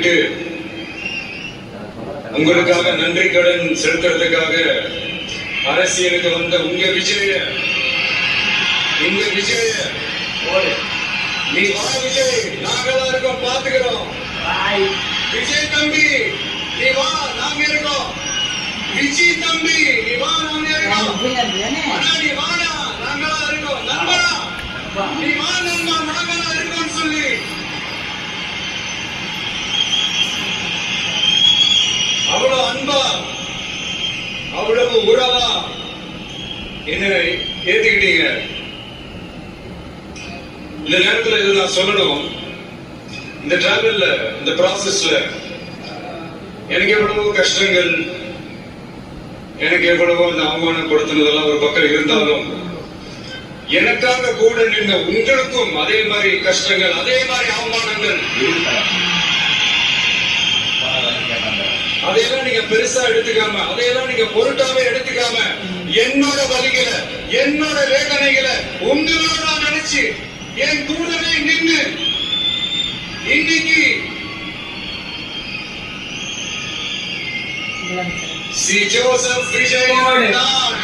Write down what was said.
விட்டு உங்களுக்காக நன்றி கடன் செலுத்துறதுக்காக அரசியலுக்கு வந்த உங்க விஜய நீ வா விஜய், நாங்கெல்லாம் இருக்கோம், பாத்துக்கிறோம். விஜய் தம்பி நீ வா, நாங்க இருக்கோம். விஜய் தம்பி நீ வா, நாங்க இருக்கோம். அண்ணா நீ வாடா, நாங்கெல்லாம் இருக்கோம். நண்பனா நீ வா நண்பா, நாங்கெல்லாம் இருக்கோம் சொல்லி அவ்வளவு அன்பா அவ்வளவு உறவா என்ன ஏத்துக்கிட்டீங்க. இந்த நேரத்தில் இது நான் சொல்லணும். இந்த டிராவல்ல, இந்த ப்ராசஸ்ல எனக்கு எவ்வளவோ கஷ்டங்கள், எனக்கு எவ்வளவோ இந்த அவமானப்படுத்தினதெல்லாம் ஒரு பக்கம் இருந்தாலும் எனக்காக கூட நின்ற உங்களுக்கும் அதே மாதிரி கஷ்டங்கள், அதே மாதிரி அவமானங்கள், அதையெல்லாம் நீங்க பெருசா எடுத்துக்காம, அதையெல்லாம் நீங்க பொருட்டாவே எடுத்துக்காம, என்னோட வலிகளை, என்னோட வேதனைகளை உங்களோட நினைச்சு என் கூடவே நின்று இன்னைக்கு சி ஜோசப் விஜய் நான்